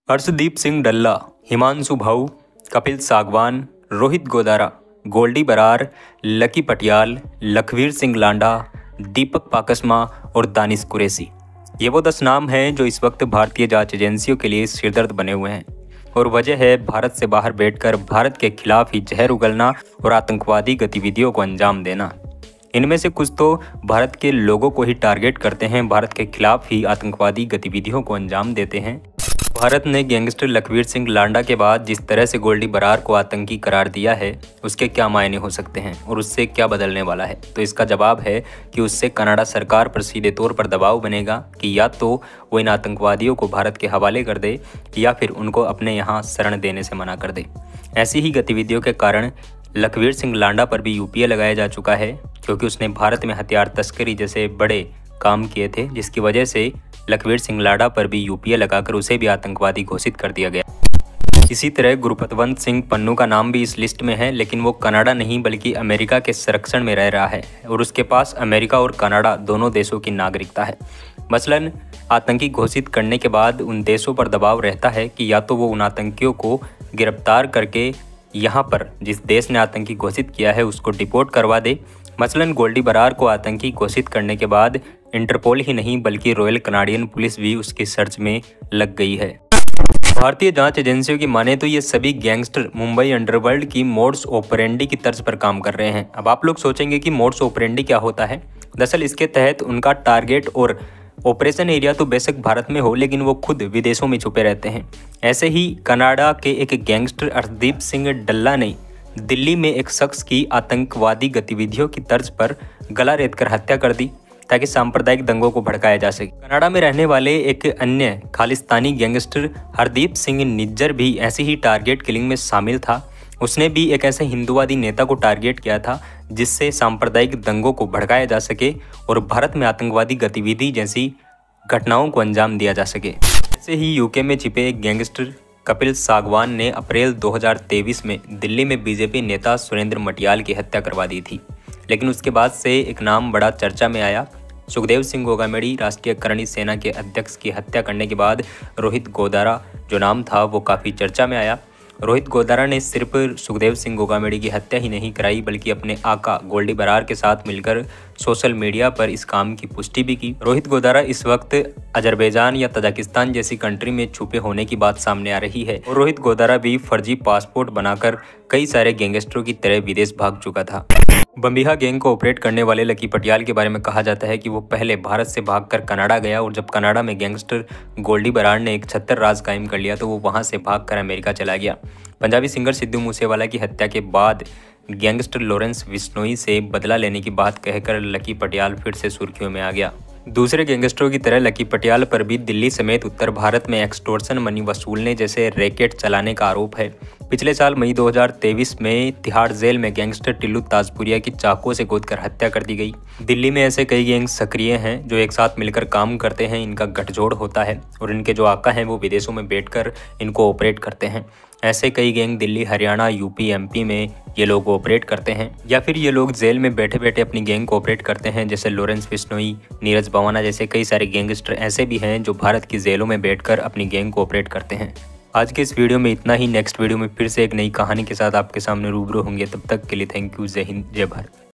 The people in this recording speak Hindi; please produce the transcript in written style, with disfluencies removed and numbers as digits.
अर्शदीप सिंह डल्ला, हिमांशु भाऊ, कपिल सागवान, रोहित गोदारा, गोल्डी बरार, लकी पटियाल, लखवीर सिंह लांडा, दीपक पाकसमा और दानिश कुरैशी। ये वो 10 नाम हैं जो इस वक्त भारतीय जांच एजेंसियों के लिए सिरदर्द बने हुए हैं और वजह है भारत से बाहर बैठकर भारत के खिलाफ ही जहर उगलना और आतंकवादी गतिविधियों को अंजाम देना। इनमें से कुछ तो भारत के लोगों को ही टारगेट करते हैं, भारत के खिलाफ ही आतंकवादी गतिविधियों को अंजाम देते हैं। भारत ने गैंगस्टर लखवीर सिंह लांडा के बाद जिस तरह से गोल्डी बरार को आतंकी करार दिया है, उसके क्या मायने हो सकते हैं और उससे क्या बदलने वाला है? तो इसका जवाब है कि उससे कनाडा सरकार पर सीधे तौर पर दबाव बनेगा कि या तो वो इन आतंकवादियों को भारत के हवाले कर दे या फिर उनको अपने यहाँ शरण देने से मना कर दे। ऐसी ही गतिविधियों के कारण लखवीर सिंह लांडा पर भी यूपीए लगाया जा चुका है, क्योंकि उसने भारत में हथियार तस्करी जैसे बड़े काम किए थे, जिसकी वजह से लखवीर सिंह लांडा पर भी यूपीए लगाकर उसे भी आतंकवादी घोषित कर दिया गया। इसी तरह गुरपतवंत सिंह पन्नू का नाम भी इस लिस्ट में है, लेकिन वो कनाडा नहीं बल्कि अमेरिका के संरक्षण में रह रहा है और उसके पास अमेरिका और कनाडा दोनों देशों की नागरिकता है। मसलन आतंकी घोषित करने के बाद उन देशों पर दबाव रहता है कि या तो वो उन आतंकियों को गिरफ्तार करके यहाँ पर जिस देश ने आतंकी घोषित किया है उसको डिपोर्ट करवा दे। मसलन गोल्डी बरार को आतंकी घोषित करने के बाद इंटरपोल ही नहीं बल्कि रॉयल कनाडियन पुलिस भी उसकी सर्च में लग गई है। भारतीय जांच एजेंसियों की माने तो ये सभी गैंगस्टर मुंबई अंडरवर्ल्ड की मोड्स ऑपरेंडी की तर्ज पर काम कर रहे हैं। अब आप लोग सोचेंगे कि मोड्स ऑपरेंडी क्या होता है। दरअसल इसके तहत उनका टारगेट और ऑपरेशन एरिया तो बेशक भारत में हो, लेकिन वो खुद विदेशों में छुपे रहते हैं। ऐसे ही कनाडा के एक गैंगस्टर अर्शदीप सिंह डल्ला ने दिल्ली में एक शख्स की आतंकवादी गतिविधियों की तर्ज पर गला रेतकर हत्या कर दी ताकि सांप्रदायिक दंगों को भड़काया जा सके। कनाडा में रहने वाले एक अन्य खालिस्तानी गैंगस्टर हरदीप सिंह निज्जर भी ऐसी ही टारगेट किलिंग में शामिल था। उसने भी एक ऐसे हिंदुवादी नेता को टारगेट किया था जिससे सांप्रदायिक दंगों को भड़काया जा सके और भारत में आतंकवादी गतिविधि जैसी घटनाओं को अंजाम दिया जा सके। ऐसे ही यूके में छिपे एक गैंगस्टर कपिल सागवान ने अप्रैल 2023 में दिल्ली में बीजेपी नेता सुरेंद्र मटियाल की हत्या करवा दी थी, लेकिन उसके बाद से एक नाम बड़ा चर्चा में आया। सुखदेव सिंह गोगामेडी राष्ट्रीय करणी सेना के अध्यक्ष की हत्या करने के बाद रोहित गोदारा जो नाम था वो काफ़ी चर्चा में आया। रोहित गोदारा ने सिर्फ सुखदेव सिंह गोगामेडी की हत्या ही नहीं कराई बल्कि अपने आका गोल्डी बरार के साथ मिलकर सोशल मीडिया पर इस काम की पुष्टि भी की। रोहित गोदारा इस वक्त अजरबैजान या तजाकिस्तान जैसी कंट्री में छुपे होने की बात सामने आ रही है और रोहित गोदारा भी फर्जी पासपोर्ट बनाकर कई सारे गैंगस्टरों की तरह विदेश भाग चुका था। बम्बिहा गैंग को ऑपरेट करने वाले लकी पटियाल के बारे में कहा जाता है कि वो पहले भारत से भागकर कनाडा गया और जब कनाडा में गैंगस्टर गोल्डी बरार ने एक छत्तर राज कायम कर लिया तो वो वहाँ से भागकर अमेरिका चला गया। पंजाबी सिंगर सिद्धू मूसेवाला की हत्या के बाद गैंगस्टर लॉरेंस बिश्नोई से बदला लेने की बात कहकर लकी पटियाल फिर से सुर्खियों में आ गया। दूसरे गैंगस्टरों की तरह लकी पटियाल पर भी दिल्ली समेत उत्तर भारत में एक्सटॉर्शन मनी वसूलने जैसे रैकेट चलाने का आरोप है। पिछले साल मई 2023 में तिहाड़ जेल में गैंगस्टर टिल्लू ताजपुरिया की चाकू से गोदकर हत्या कर दी गई। दिल्ली में ऐसे कई गैंग सक्रिय हैं जो एक साथ मिलकर काम करते हैं। इनका गठजोड़ होता है और इनके जो आका हैं वो विदेशों में बैठकर इनको ऑपरेट करते हैं। ऐसे कई gang Delhi, Haryana, UP, MP में ये लोग ऑपरेट करते हैं या फिर ये लोग जेल में बैठे बैठे अपनी गैंग को ऑपरेट करते हैं, जैसे लॉरेंस बिश्नोई, नीरज भवाना जैसे कई सारे गैंगस्टर ऐसे भी हैं जो भारत की जेलों में बैठकर अपनी गैंग को ऑपरेट करते हैं। आज के इस वीडियो में इतना ही। नेक्स्ट वीडियो में फिर से एक नई कहानी के साथ आपके सामने रूबरू होंगे। तब तक के लिए थैंक यू। जय हिंद, जय भारत।